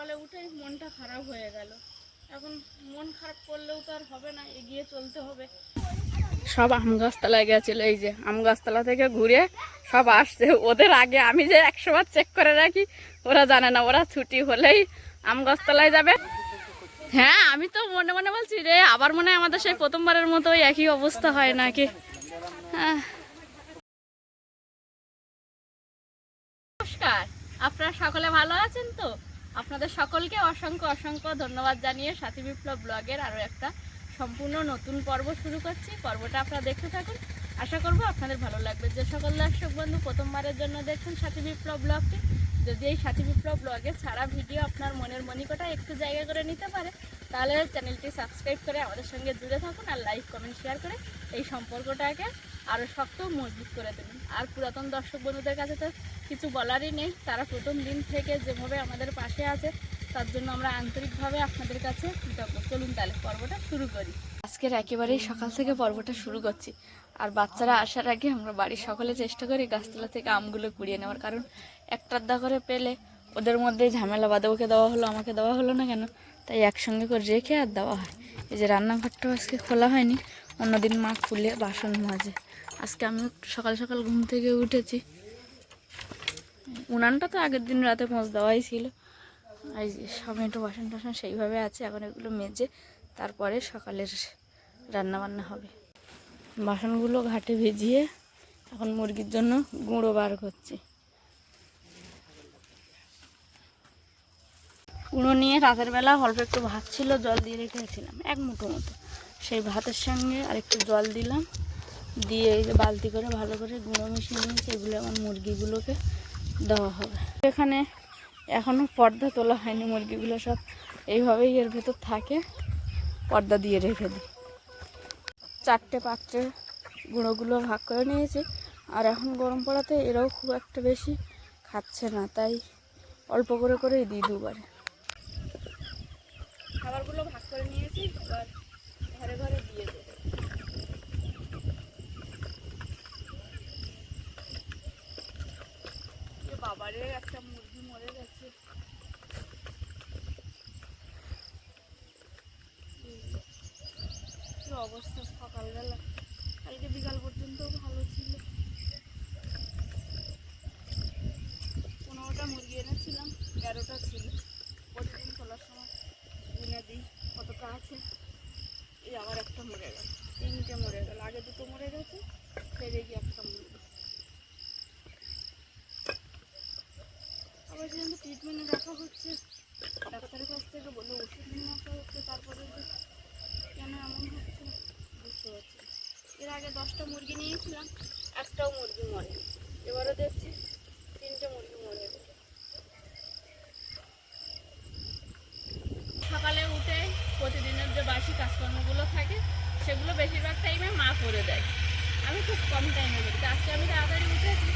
সকালে উঠে মনটা খারাপ হয়ে গেল। এখন মন খারাপ করলেও তো আর হবে না, এগিয়ে চলতে হবে। সব আম গাছতলায় গেছিলো, এই যে আম গাছতলা থেকে ঘুরে সব আসছে। ওদের আগে আমি যে 100 বার চেক করে রাখি, ওরা জানে না। ওরা ছুটি হলেই আম গাছতলায় যাবে। হ্যাঁ, আমি তো মনে মনে বলছি রে, আবার মনে হয় আমাদের সেই প্রথমবারের মতো একই অবস্থা হয় নাকি। হ্যাঁ, নমস্কার, আপনারা সকলে ভালো আছেন তো? আপনাদের সকলকে অসংখ্য অসংখ্য ধন্যবাদ জানিয়ে সাথী বিপ্লব ব্লগের আরও একটা সম্পূর্ণ নতুন পর্ব শুরু করছি। পর্বটা আপনারা দেখতে থাকুন, আশা করব আপনাদের ভালো লাগবে। যে সকল দর্শক বন্ধু প্রথমবারের জন্য দেখছেন সাথী বিপ্লব ব্লগটি, যদি এই সাথী বিপ্লব ব্লগের ছাড়া ভিডিও আপনার মনের মনিকোটা একটু জায়গা করে নিতে পারে, তাহলে চ্যানেলটি সাবস্ক্রাইব করে আমাদের সঙ্গে জুড়ে থাকুন আর লাইক কমেন্ট শেয়ার করে এই সম্পর্কটাকে আরও শক্ত মজবুত করে দেবেন। আর পুরাতন দর্শক বন্ধুদের কাছে তো কিছু বলারই নেই, তারা প্রথম দিন থেকে যেভাবে আমাদের পাশে আছে তার জন্য আমরা আন্তরিকভাবে আপনাদের কাছে কৃতজ্ঞ। চলুন তাহলে পর্বটা শুরু করি। আজকের একেবারেই সকাল থেকে পর্বটা শুরু করছি। আর বাচ্চারা আসার আগে আমরা বাড়ির সকলে চেষ্টা করি গাছতলা থেকে আমগুলো কুড়িয়ে নেওয়ার, কারণ একটা আধা করে পেলে ওদের মধ্যে ঝামেলা বাঁধে, ওকে দেওয়া হলো আমাকে দেওয়া হলো না কেন, তাই একসঙ্গে করে রেখে আর দেওয়া হয়। এই যে রান্নাঘরটাও আজকে খোলা হয়নি, অন্যদিন মা খুলে বাসন মাজে। আজকে আমি সকাল সকাল ঘুম থেকে উঠেছি, উনানটা তো আগের দিন রাতে মোজ দেওয়াই ছিল। এই যে টমেটো বাসন টাসন সেইভাবে আছে, এখন এগুলো মেজে তারপরে সকালের রান্না বান্না হবে। বাসনগুলো ঘাটে ভিজিয়ে এখন মুরগির জন্য গুঁড়ো বার করছি। গুঁড়ো নিয়ে রাতের বেলা অল্প একটু ভাত ছিল, জল দিয়ে রেখেছিলাম 1 মুঠো মতো, সেই ভাতের সঙ্গে আরেকটু জল দিলাম, দিয়ে এই যে বালতি করে ভালো করে গুঁড়ো মিশিয়ে নিয়েছি। এগুলো আমার মুরগিগুলোকে দেওয়া হবে। এখানে এখনও পর্দা তোলা হয়নি, মুরগিগুলো সব এইভাবেই এর ভেতর থাকে, পর্দা দিয়ে রেখে দিই। 4টে পাত্রে গুঁড়োগুলো ভাগ করে নিয়েছি। আর এখন গরম পড়াতে এরাও খুব একটা বেশি খাচ্ছে না, তাই অল্প করে করেই দিই দুবারে। খাবারগুলো ভাগ করে নিয়েছি, এবার ঘরে ঘরে দিয়ে দেবো। বাবারে একটা মুরগি মরে গেছে। অবস্থা সকালবেলা, কালকে বিকাল পর্যন্ত ভালো ছিল। 15টা মুরগি এনেছিলাম, 13টা ছিল। প্রতিদিন খোলার সময় গুনে দিই কতটা আছে। এই আবার একটা মরে গেল, 3টে মরে গেল। আগে 2টো মরে গেছে, ফেরে গিয়ে একটা মুরগি। আবার যেহেতু ট্রিটমেন্টে রাখা হচ্ছে, ডাক্তারের কাছ থেকে বলে ওষুধ নিয়ে আসা হচ্ছে, তারপরে কেন এমন হচ্ছে বুঝতে পারছি। এর আগে 10টা মুরগি নিয়েছিলাম, একটাও মুরগি মরে। এবারে দেখছি 3টে মুরগি মরে গেছে। সকালে উঠে প্রতিদিনের যে বাসি কাজকর্মগুলো থাকে সেগুলো বেশিরভাগ টাইমে মা করে দেয়, আমি খুব কম টাইমে করি। আজকে আমি তাড়াতাড়ি উঠেছি,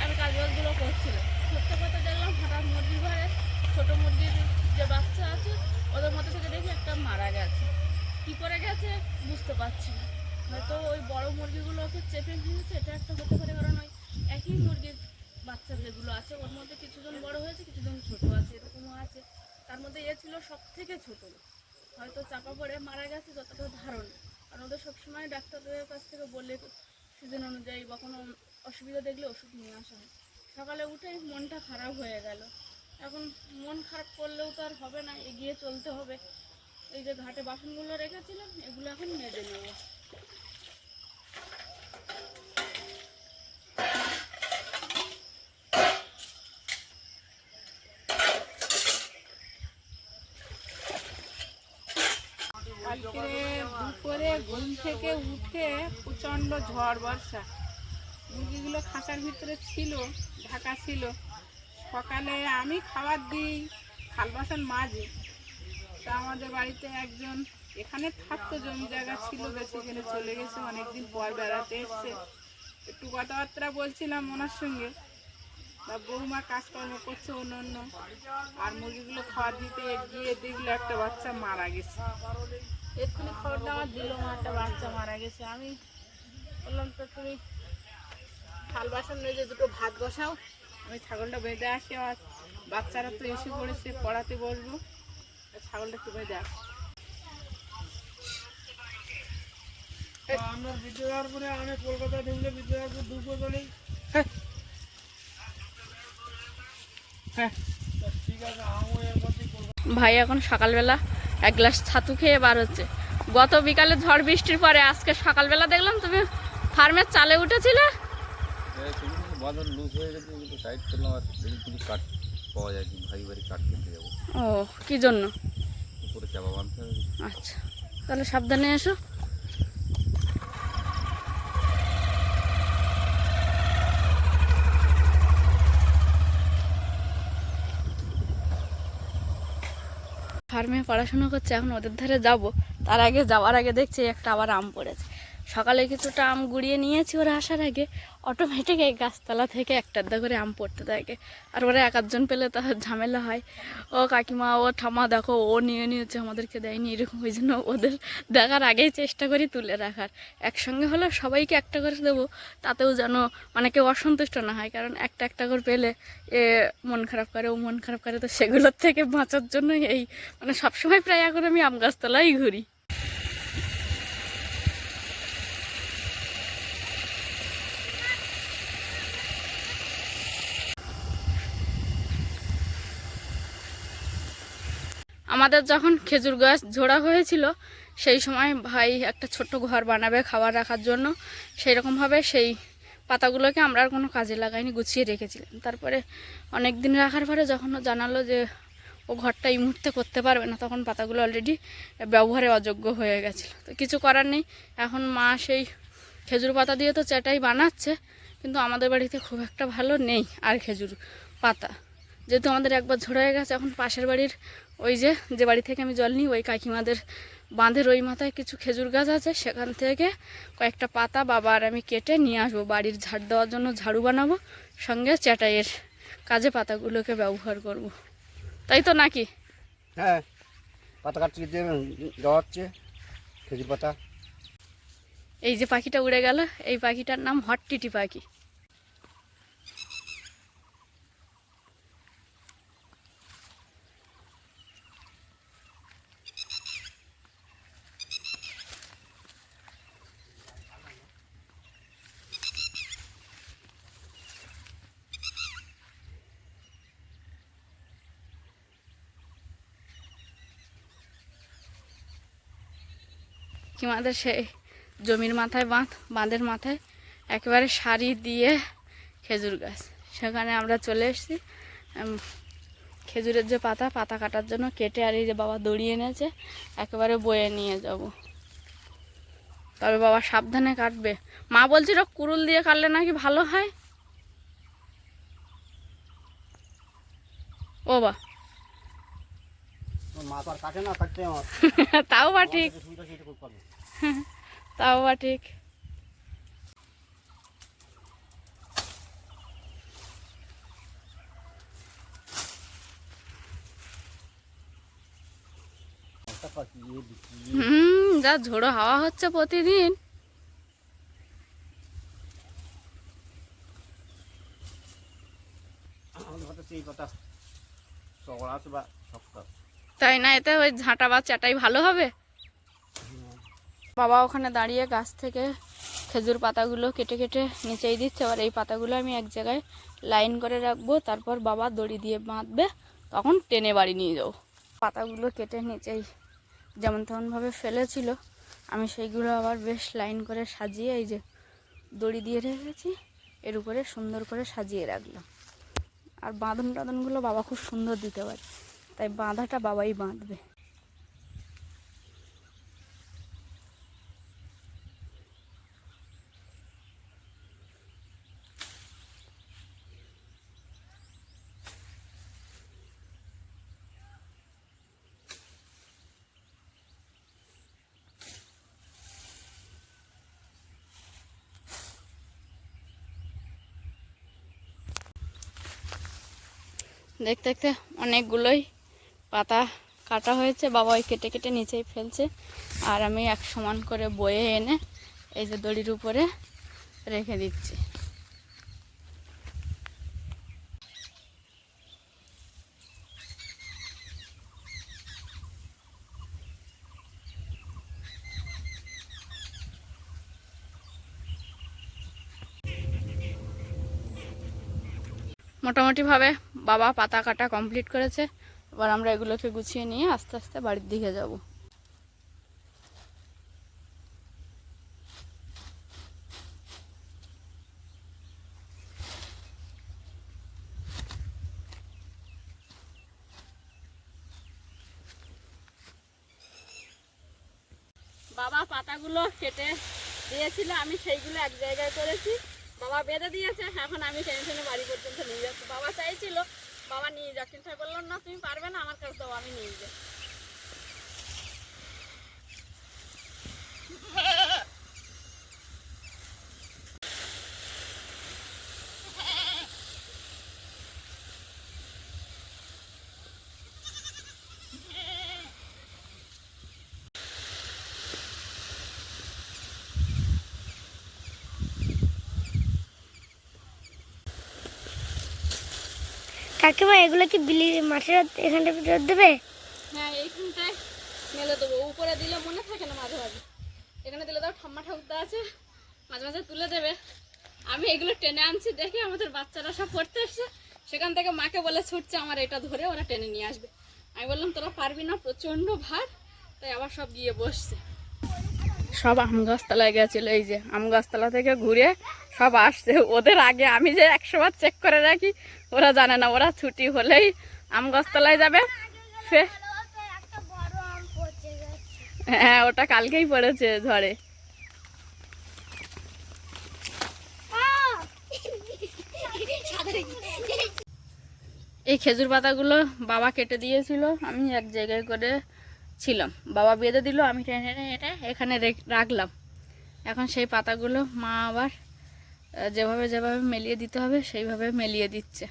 আমি কাজবাজগুলো করছিলাম। সত্যি কথা দেখলাম হঠাৎ মুরগির ঘরে ছোটো মুরগির যে বাচ্চা আছে ওদের মধ্যে থেকে দেখি একটা মারা গেছে। কী করে গেছে বুঝতে পারছি না, হয়তো ওই বড় মুরগিগুলোকে চেপে ফেলেছে, এটা একটা হতে পারে। কারণ ওই একই মুরগির বাচ্চা যেগুলো আছে ওর মধ্যে কিছুজন বড় হয়েছে, কিছুজন ছোট আছে, এরকমও আছে। তার মধ্যে এ ছিল সব থেকে ছোট, হয়তো চাপা পড়ে মারা গেছে যতটা ধারণা। কারণ ওদের সবসময় ডাক্তারদের কাছ থেকে বললে সিজন অনুযায়ী বা কোনো অসুবিধা দেখলে ওষুধ নিয়ে আসা হয়। সকালে উঠে মনটা খারাপ হয়ে গেল। এখন মন খারাপ করলেও তো আর হবে না, এগিয়ে চলতে হবে। এই যে ঘাটে বাসনগুলো রেখেছিলাম, এগুলো এখন মেজে নেব। দুপুরে ঘুম থেকে উঠে প্রচণ্ড ঝড় বর্ষা, মুরগিগুলো খাঁচার ভিতরে ছিল, ঢাকা ছিল। সকালে আমি খাবার দিই, থাল বাসন মাজি। তা আমাদের বাড়িতে একজন এখানে থাকতো, জমি জায়গা ছিল, বেশিখানে চলে গেছে, অনেকদিন পর বেড়াতে এসছে। একটু কথাবার্তা বলছিলাম ওনার সঙ্গে, তা বৌমা কাজকর্ম করছে অন্য অন্য, আর মুরগিগুলো খাবার দিতে গিয়ে দেখলো একটা বাচ্চা মারা গেছে। এক্ষুনি খবর দেওয়া দিল, একটা বাচ্চা মারা গেছে। আমি বললাম তো তুমি থাল বাসন মেজে 2টো ভাত বসাও, আমি ছাগলটা বেঁধে আসি, আমার বাচ্চারা তো এসে পড়েছে, পড়াতে বসবো, ছাগলটা একটু বেঁধে আসি। আপনার বিদ্যালয়ের পরে আমি কলকাতা ঢুকলে বিদ্যালয়ের দুপুর বলেই ঠিক আছে। ভাই এখন সকালবেলা এক গ্লাস ছাতু খেয়ে বার হচ্ছে। গত বিকালে ঝড় বৃষ্টির পরে আজকে সকালবেলা দেখলাম তুমি ফার্মের চালে উঠেছিলে। বাঁধন লুজ হয়ে গেছে, কিন্তু টাইট করলাম আর কিছু কাঠ পাওয়া যায়, ভারী ভারী কাঠ কিনতে যাবো। ও কি জন্য? উপরে চাপা বাঁধতে হবে। আচ্ছা, তাহলে সাবধানে এসো। ফার্মে পড়াশোনা করছে, এখন ওদের ধারে যাব। তার আগে যাওয়ার আগে দেখছি একটা আবার আম পড়েছে। সকালে কিছুটা আম গুড়িয়ে নিয়েছি, ওরা আসার আগে অটোমেটিক এই গাছতলা থেকে একটা আধা করে আম পড়তে থাকে। আর ওরা এক আধজন পেলে তার ঝামেলা হয়, ও কাকিমা ও ঠামা দেখো ও নিয়ে নিয়েছে আমাদেরকে দেয়নি, এরকম। ওই জন্য ওদের দেখার আগেই চেষ্টা করি তুলে রাখার। একসঙ্গে হলে সবাইকে একটা করে দেবো, তাতেও যেন মানে কেউ অসন্তুষ্ট না হয়। কারণ একটা একটা করে পেলে এ মন খারাপ করে, ও মন খারাপ করে। তো সেগুলোর থেকে বাঁচার জন্য এই মানে সবসময় প্রায় এখন আমি আম গাছতলাই ঘুরি। আমাদের যখন খেজুর গাছ ঝোড়া হয়েছিল সেই সময় ভাই একটা ছোট্ট ঘর বানাবে খাবার রাখার জন্য, সেই রকমভাবে সেই পাতাগুলোকে আমরা আর কোনো কাজে লাগাইনি, গুছিয়ে রেখেছিলাম। তারপরে অনেক দিন রাখার পরে যখন ও জানালো যে ও ঘরটা এই মুহূর্তে করতে পারবে না, তখন পাতাগুলো অলরেডি ব্যবহারে অযোগ্য হয়ে গেছিলো। তো কিছু করার নেই, এখন মা সেই খেজুর পাতা দিয়ে তো চাটাই বানাচ্ছে, কিন্তু আমাদের বাড়িতে খুব একটা ভালো নেই আর খেজুর পাতা। যেহেতু আমাদের একবার ঝোড়া হয়ে গেছে, এখন পাশের বাড়ির ওই যে বাড়ি থেকে আমি জল নিই, ওই কাকিমাদের বাঁধের ওই মাথায় কিছু খেজুর গাছ আছে, সেখান থেকে কয়েকটা পাতা বাবা আর আমি কেটে নিয়ে আসবো। বাড়ির ঝাড় দেওয়ার জন্য ঝাড়ু বানাবো, সঙ্গে চাটাইয়ের কাজে পাতাগুলোকে ব্যবহার করব। তাই তো নাকি? হ্যাঁ, পাতা কাটতে দেওয়া হচ্ছে খেজুর পাতা। এই যে পাখিটা উড়ে গেল, এই পাখিটার নাম হটটিটি পাখি। আমাদের সেই জমির মাথায় বাঁধের মাথায় একেবারে সারি দিয়ে খেজুর গাছ, সেখানে আমরা চলে এসেছি। খেজুরের যে পাতা কাটার জন্য কেটে, আর এই যে বাবা দড়ি এনেছে, একেবারে বয়ে নিয়ে যাব। তবে বাবা সাবধানে কাটবে। মা বলছিল কুরুল দিয়ে কাটলে নাকি ভালো হয়। ও বা মা তো আর কাটে না, কাটতে আমার তাও বা ঠিক, তাও বা ঠিক। যা ঝোড়ো হাওয়া হচ্ছে প্রতিদিন। তাই না? এতে ওই ঝাঁটা বা চাটাই ভালো হবে। বাবা ওখানে দাঁড়িয়ে গাছ থেকে খেজুর পাতাগুলো কেটে কেটে নিচেই দিচ্ছে। আর এই পাতাগুলো আমি এক জায়গায় লাইন করে রাখবো, তারপর বাবা দড়ি দিয়ে বাঁধবে, তখন টেনে বাড়ি নিয়ে যাবো। পাতাগুলো কেটে নিচেই যেমন তেমনভাবে ফেলেছিল, আমি সেইগুলো আবার বেশ লাইন করে সাজিয়ে এই যে দড়ি দিয়ে রেখেছি, এর উপরে সুন্দর করে সাজিয়ে রাখলাম। আর টাঁধনগুলো বাবা খুব সুন্দর দিতে পারে, তাই বাঁধাটা বাবাই বাঁধবে। দেখতে দেখতে অনেকগুলোই পাতা কাটা হয়েছে, বাবা ওই কেটে কেটে নিচেই ফেলছে, আর আমি এক সমান করে বয়ে এনে এই যে দড়ির উপরে রেখে দিচ্ছি। মোটামুটিভাবে বাবা পাতা কাটা কমপ্লিট করেছে। এবার আমরা এগুলোকে গুছিয়ে নিয়ে আস্তে আস্তে বাড়ির দিকে যাব। বাবা পাতাগুলো কেটে দিয়েছিল, আমি সেইগুলো এক জায়গায় করেছি। বাবা বেঁধে দিয়েছে, এখন আমি টেনে টেনে বাড়ি পর্যন্ত নিয়ে যাচ্ছি। বাবা চাইছিল বাবা নিয়ে যাক, কিন্তু আমি বললাম না তুমি পারবে না, আমার কাছে দাও, আমি নিয়ে যাই। কাকিমা এগুলো কি বিলি মাঠের এখানটা ভিতরে দেবে? হ্যাঁ, এইখানটায় মেলে দেবো। উপরে দিলে মনে থাকে না মাঝে মাঝে, এখানে দিলে তো ঠাম্মা ঠাকুরদা আছে, মাঝে মাঝে তুলে দেবে। আমি এগুলো টেনে আনছি দেখে আমাদের বাচ্চারা সব পড়তে এসছে, সেখান থেকে মাকে বলে ছুটছে আমার এটা ধরে ওরা টেনে নিয়ে আসবে। আমি বললাম তোরা পারবি না, প্রচণ্ড ভার, তাই আবার সব গিয়ে বসছে। সব আম গাছতলায় গেছিল, এই যে আম গাছতলা থেকে ঘুরে সব আসছে। ওদের আগে আমি যে 100 বার চেক করে রাখি, ওরা জানে না। ওরা ছুটি হলেই আম গাছতলায় যাবে। হ্যাঁ, ওটা কালকেই পড়েছে ঝড়ে। এই খেজুর পাতাগুলো বাবা কেটে দিয়েছিল, আমি এক জায়গায় করে ছিলাম, বাবা বেঁধে দিল, আমি টেনে টেনে এটা এখানে রাখলাম। এখন সেই পাতাগুলো মা আবার যেভাবে যেভাবে মেলিয়ে দিতে হবে সেইভাবে মেলিয়ে দিচ্ছে।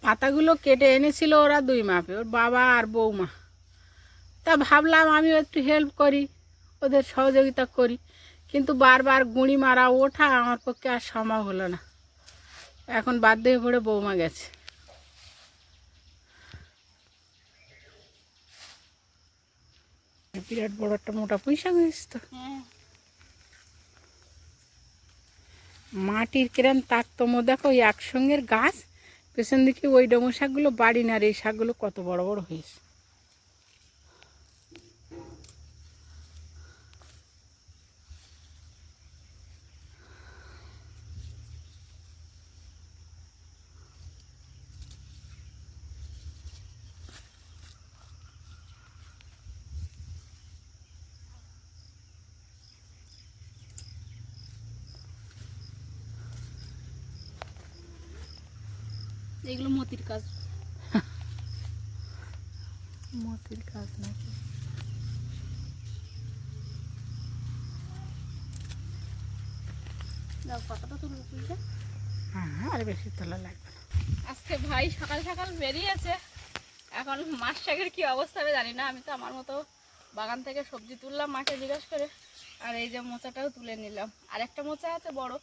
পাতাগুলো কেটে এনেছিল ওরা 2 মাপে, ওর বাবা আর বৌমা। তা ভাবলাম আমিও একটু হেল্প করি, ওদের সহযোগিতা করি, কিন্তু বারবার গুঁড়ি মারা ওঠা আমার পক্ষে আর সম্ভব হলো না। এখন বাধ্য হয়ে পড়ে বৌমা গেছে। বিরাট বড় একটা মোটা পুঁইশাক হয়েছে তো। মাটির কিরম তারতম্য দেখো, ওই একসঙ্গের গাছ, পেছন দিকে ওই ডোমো শাকগুলো বাড়ি না, আর এই শাকগুলো কত বড় বড় হয়েছে। এগুলো মতির কাজ। মতির কাজ নাকি? পাতাটা তুলবো তুলতে। হ্যাঁ, আর বেশি তোলা লাগবে না। আজকে ভাই সকাল সকাল বেরিয়েছে, এখন মাছ শাকের কি অবস্থা হবে জানি না। আমি তো আমার মতো বাগান থেকে সবজি তুললাম মাকে জিজ্ঞাসা করে, আর এই যে মোচাটাও তুলে নিলাম। আর একটা মোচা আছে বড়,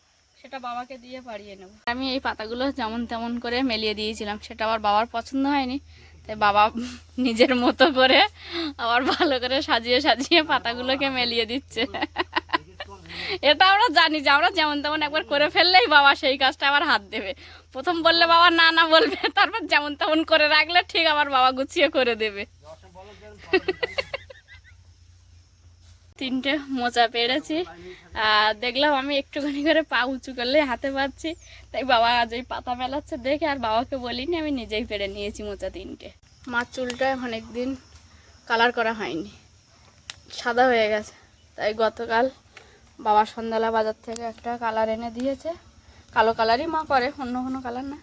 সেটা বাবাকে দিয়ে পাড়িয়ে নেব। আমি এই পাতাগুলো যেমন তেমন করে মেলিয়ে দিয়েছিলাম, সেটা আবার বাবার পছন্দ হয়নি, তাই বাবা নিজের মতো করে আবার ভালো করে সাজিয়ে সাজিয়ে পাতাগুলোকে মেলিয়ে দিচ্ছে। এটা আমরা জানি যে আমরা যেমন তেমন একবার করে ফেললেই বাবা সেই কাজটা আবার হাত দেবে। প্রথম বললে বাবা না না বলবে, তারপর যেমন তেমন করে রাখলে ঠিক আবার বাবা গুছিয়ে করে দেবে। 3টে মোচা পেরেছি, আর দেখলাম আমি একটুখানি করে পা উঁচু করলে হাতে পাচ্ছি, তাই বাবা আজ ওই পাতা মেলাচ্ছে দেখে আর বাবাকে বলিনি, আমি নিজেই পেরে নিয়েছি মোচা 3টে। মার চুলটা অনেকদিন কালার করা হয়নি, সাদা হয়ে গেছে, তাই গতকাল বাবা সন্ধ্যাবেলা বাজার থেকে একটা কালার এনে দিয়েছে। কালো কালারই মা করে, অন্য কোনো কালার না।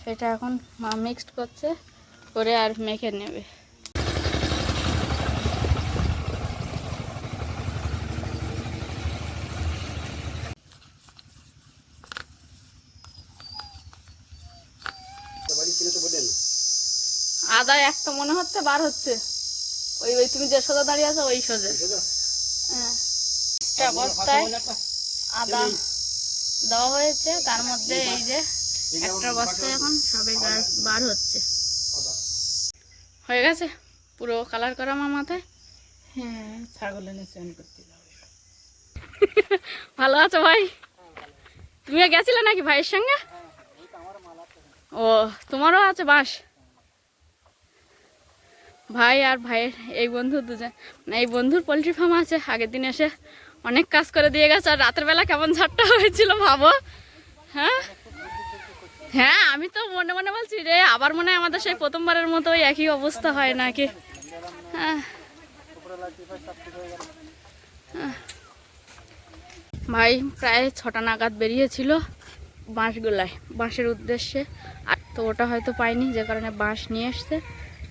সেটা এখন মা মিক্সড করছে, করে আর মেখে নেবে। আদা একটা মনে হচ্ছে বার হচ্ছে, ওই ওই তুমি যে সোজা দাঁড়িয়ে আছো ওই সোজা। হ্যাঁ, বস্তায় আদা দেওয়া হয়েছে, তার মধ্যে এই যে একটা বস্তায় এখন সবে গাছ বার হচ্ছে। হয়ে গেছে পুরো কালার করা আমার মাথায়। হ্যাঁ, ছাগল এনে চান করতে যাবে। ভালো আছো ভাই? তুমিও গেছিলে নাকি ভাইয়ের সঙ্গে? ও, তোমারও আছে বাঁশ? ভাই আর ভাইয়ের এই বন্ধু দুজন, মানে এই বন্ধুর পোলট্রি ফার্ম আছে। আগের দিন এসে অনেক কাজ করে দিয়ে গেছে। আর রাতের বেলা কেমন ঝড়টা হয়েছিল ভাবো। হ্যাঁ হ্যাঁ, আমি তো মনে মনে বলছি রে, আবার মনে হয় আমাদের সেই প্রথমবারের মতো ওই একই অবস্থা হয় নাকি। হ্যাঁ, ভাই প্রায় 6টা নাগাদ বেরিয়েছিল বাঁশগুলায়, বাঁশের উদ্দেশ্যে। আর তো ওটা হয়তো পাইনি, যে কারণে বাঁশ নিয়ে এসছে,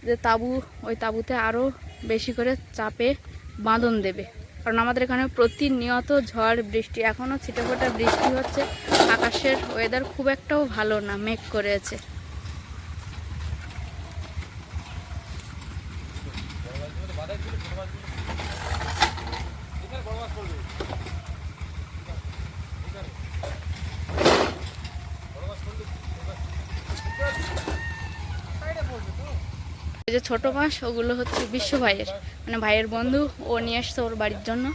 যে তাঁবু, ওই তাঁবুতে আরও বেশি করে চাপে বাঁধন দেবে। কারণ আমাদের এখানে প্রতিনিয়ত ঝড় বৃষ্টি, এখনও ছিটেফোঁটা বৃষ্টি হচ্ছে। আকাশের ওয়েদার খুব একটাও ভালো না, মেঘ করেছে। এই যে ছোট মাছ, ওগুলো হচ্ছে বিশ্ব ভাইয়ের, মানে ভাইয়ের বন্ধু, ও নিয়ে এসছে ওর বাড়ির জন্য।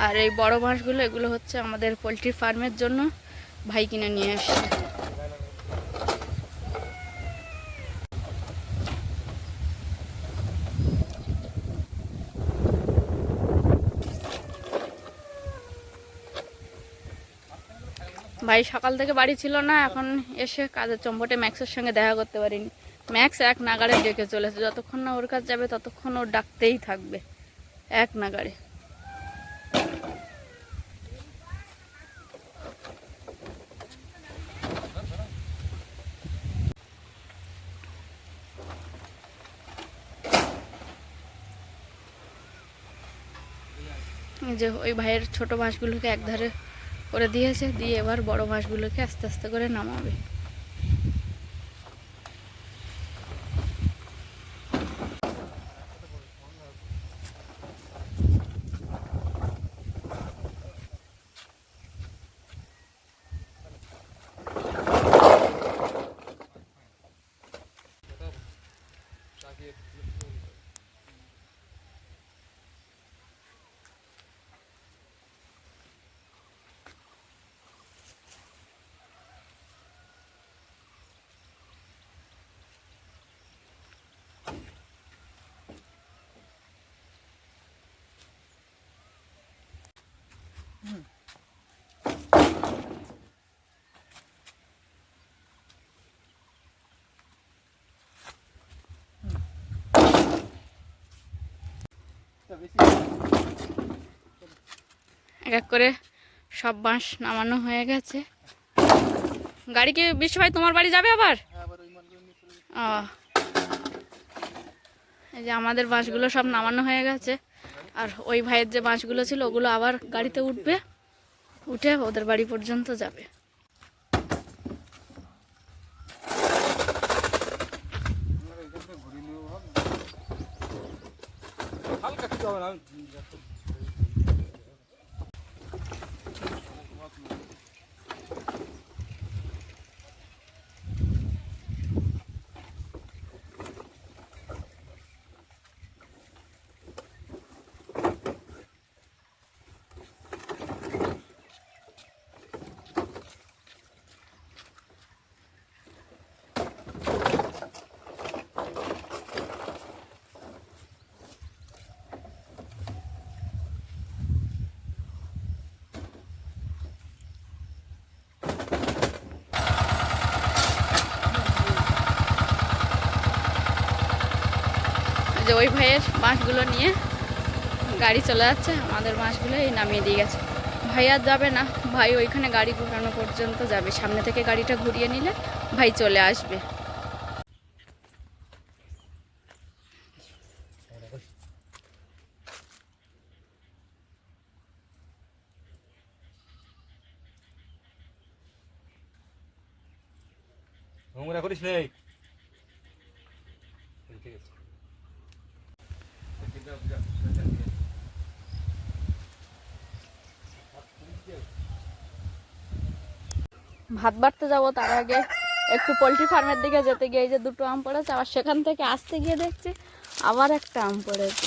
আর এই বড় মাছগুলো, এগুলো হচ্ছে আমাদের পোলট্রি ফার্মের জন্য ভাই কিনে নিয়ে এসছে। ভাই সকাল থেকে বাড়ি ছিল না, এখন এসে কাজের চম্পটে ম্যাক্সের সঙ্গে দেখা করতে পারিনি। ম্যাক্স এক নাগাড়ে ডেকে চলেছে, যতক্ষণ না ওর কাছে যাবে ততক্ষণ ওর ডাকতেই থাকবে এক নাগাড়ে। যে ওই ভাইয়ের ছোট মাছগুলোকে একধারে করে দিয়েছে, দিয়ে এবার বড় মাছগুলোকে আস্তে আস্তে করে নামাবে। এক এক করে সব বাঁশ নামানো হয়ে গেছে। গাড়ি কি বিশ্ব ভাই তোমার বাড়ি যাবে আবার? ও, এই যে আমাদের বাঁশগুলো সব নামানো হয়ে গেছে। আর ওই ভাইয়ের যে বাঁশগুলো ছিল, ওগুলো আবার গাড়িতে উঠবে, উঠে ওদের বাড়ি পর্যন্ত যাবে। যে ওই ভাইয়ের বাঁশগুলো নিয়ে গাড়ি চলে যাচ্ছে, আমাদের বাঁশগুলো এই নামিয়ে দিয়ে গেছে। ভাই আর যাবে না, ভাই ওইখানে গাড়ি ঘোরানো পর্যন্ত যাবে, সামনে থেকে গাড়িটা ঘুরিয়ে নিলে ভাই চলে আসবে। নোংরা করিস নেই। ভাত বাড়তে যাবো, তার আগে একটু পোলট্রি ফার্মের দিকে যেতে গিয়ে এই যে দুটো আম পড়েছে, আবার সেখান থেকে আসতে গিয়ে দেখছি আবার একটা আম পড়েছে।